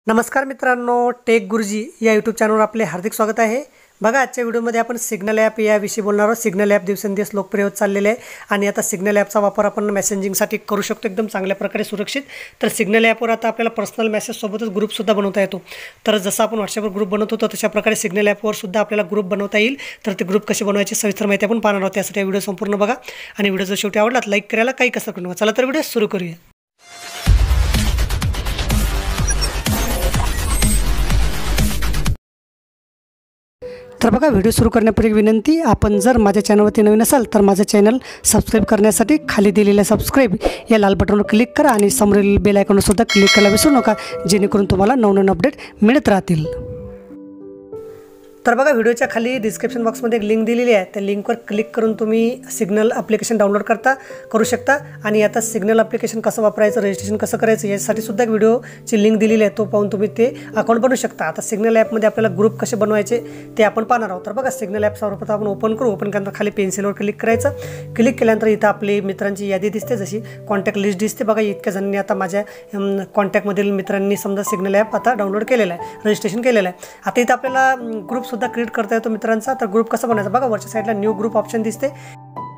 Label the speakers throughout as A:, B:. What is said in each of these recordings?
A: नमस्कार मित्रांनो, टेक गुरुजी या यूट्यूब चॅनलवर आपले हार्दिक स्वागत आहे। बघा, आजच्या व्हिडिओमध्ये आपण सिग्नल ॲप याविषयी बोलणार आहोत। सिग्नल ॲप दिवसेंदिवस लोकप्रिय होत चाललेले आहे आणि आता सिग्नल ॲपचा वापर आपण मेसेजिंगसाठी करू शकतो एकदम चांगल्या प्रकारे सुरक्षित। तर सिग्नल ॲपवर आता आपल्याला पर्सनल मेसेज सोबतच ग्रुप सुद्धा बनवता येतो। तर जसं आपण व्हॉट्सॲपवर ग्रुप बनवतो तर तशा प्रकारे सिग्नल ॲपवर सुद्धा आपल्याला ग्रुप बनवता येईल। तर ते ग्रुप कसे बनवायचे सविस्तर माहिती आपण पाहणार आहोत। त्यासाठी व्हिडिओ संपूर्ण बघा आणि व्हिडिओ जर शेवटी आवडला तर लाईक करायला काही कसर करू नका। चला तर व्हिडिओ सुरू करूया। तर बघा, व्हिडिओ सुरू करण्यापूर्वी विनंती, आपण जर माझ्या चॅनलवरती नवीन असाल तर माझं चॅनल सबस्क्राईब करण्यासाठी खाली दिलेल्या सबस्क्राईब या लाल बटनवर क्लिक करा आणि समोरील बेल आयकॉनवर सुद्धा क्लिक करायला विसरू नका, जेणेकरून तुम्हाला नवनवीन अपडेट मिळत राहतील। तर बघा, व्हिडिओच्या खाली डिस्क्रिप्शन बॉक्समध्ये एक लिंक दिलेली आहे। त्या लिंकवर क्लिक करून तुम्ही सिग्नल ॲप्लिकेशन डाउनलोड करू शकता आणि आता सिग्नल ॲप्लिकेशन कसं वापरायचं, रजिस्ट्रेशन कसं करायचं यासाठी सुद्धा एक व्हिडिओची लिंक दिलेली आहे, तो पाहून तुम्ही ते अकाउंट बनवू शकता। आता सिग्नल ॲपमध्ये आपल्याला ग्रुप कसे बनवायचे ते आपण पाहणार आहोत। तर बघा, सिग्नल ॲप सर्वप्रथम आपण ओपन करू। ओपन केल्यानंतर खाली पेन्सिलवर क्लिक करायचं। क्लिक केल्यानंतर इथं आपली मित्रांची यादी दिसते, जशी कॉन्टॅक्ट लिस्ट दिसते। बघा, इतक्या जणांनी आता माझ्या कॉन्टॅक्टमधील मित्रांनी समजा सिग्नल ॲप आता डाउनलोड केलेला आहे, रजिस्ट्रेशन केलेलं आहे। आता इथं आपल्याला ग्रुपसुद्धा क्रिएट करता येतो मित्रांचा। तर ग्रुप कसा बनायचा बघा, वरच्या साईडला न्यू ग्रुप ऑप्शन दिसते।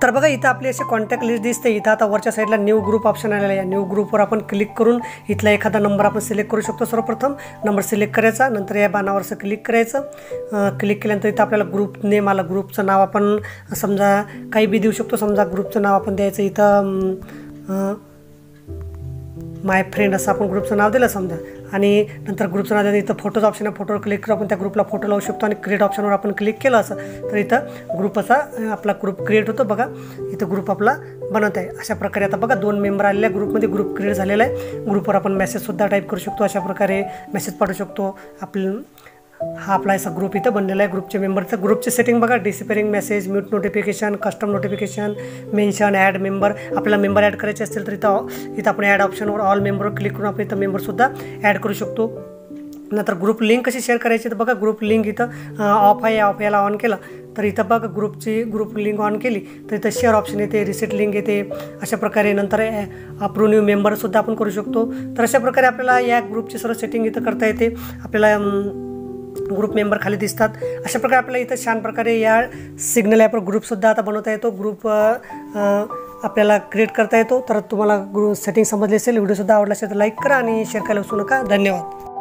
A: तर बघा, इथं आपली अशी कॉन्टॅक्ट लिस्ट दिसते। इथं आता वरच्या साईडला न्यू ग्रुप ऑप्शन आलेला आहे। न्यू ग्रुपवर आपण क्लिक करून इथला एखादा नंबर आपण सिलेक्ट करू शकतो। सर्वप्रथम नंबर सिलेक्ट करायचा, नंतर या बाणावर क्लिक करायचं। क्लिक केल्यानंतर इथं आपल्याला ग्रुप नेम आला। ग्रुपचं नाव आपण समजा काही बी देऊ शकतो। समजा ग्रुपचं नाव आपण द्यायचं इथं माय फ्रेंड असं आपण ग्रुपचं नाव दिलं समजा, आणि नंतर ग्रुपचं नाव इथं फोटोचं ऑप्शन आहे, फोटोवर क्लिक करून आपण त्या ग्रुपला फोटो लावू शकतो आणि क्रिएट ऑप्शनवर आपण क्लिक केलं असं तर इथं ग्रुपचा आपला ग्रुप क्रिएट होतो। बघा, इथं ग्रुप आपला बनत आहे। अशा प्रकारे आता बघा 2 मेंबर आलेल्या ग्रुपमध्ये ग्रुप क्रिएट झालेला आहे। ग्रुपवर आपण मेसेजसुद्धा टाईप करू शकतो, अशा प्रकारे मेसेज पाठवू शकतो। हा आपला असा ग्रुप इथं बनलेला आहे। ग्रुपचे मेंबरचं ग्रुपची सेटिंग बघा, disappearing message, mute notification, custom notification, mention, add member. आपल्याला मेंबर ॲड करायचे असतील तर इथं आपण ॲड ऑप्शनवर ऑल मेंबरवर क्लिक करून आपण इथं मेंबरसुद्धा ॲड करू शकतो। नंतर ग्रुप लिंक कशी शेअर करायची तर बघा, ग्रुप लिंक इथं ऑफ आहे, ऑफ याला ऑन केलं तर इथं बघा ग्रुप लिंक ऑन केली तर इथं शेअर ऑप्शन येते, रिसेट लिंक येते। अशा प्रकारे नंतर अप्रूव्ह न्यू मेंबरसुद्धा आपण करू शकतो। तर अशा प्रकारे आपल्याला या ग्रुपची सर्व सेटिंग इथं करता येते। आपल्याला ग्रुप मेंबर खाली दिसतात। अशा प्रकारे आपल्याला इथं छान प्रकारे या सिग्नल ॲपवर ग्रुपसुद्धा आता बनवता येतो। ग्रुप आपल्याला क्रिएट करता येतो। तर तुम्हाला सेटिंग समजली असेल, व्हिडिओसुद्धा आवडला असेल तर लाईक करा आणि शेअर करायला विसरू नका। धन्यवाद।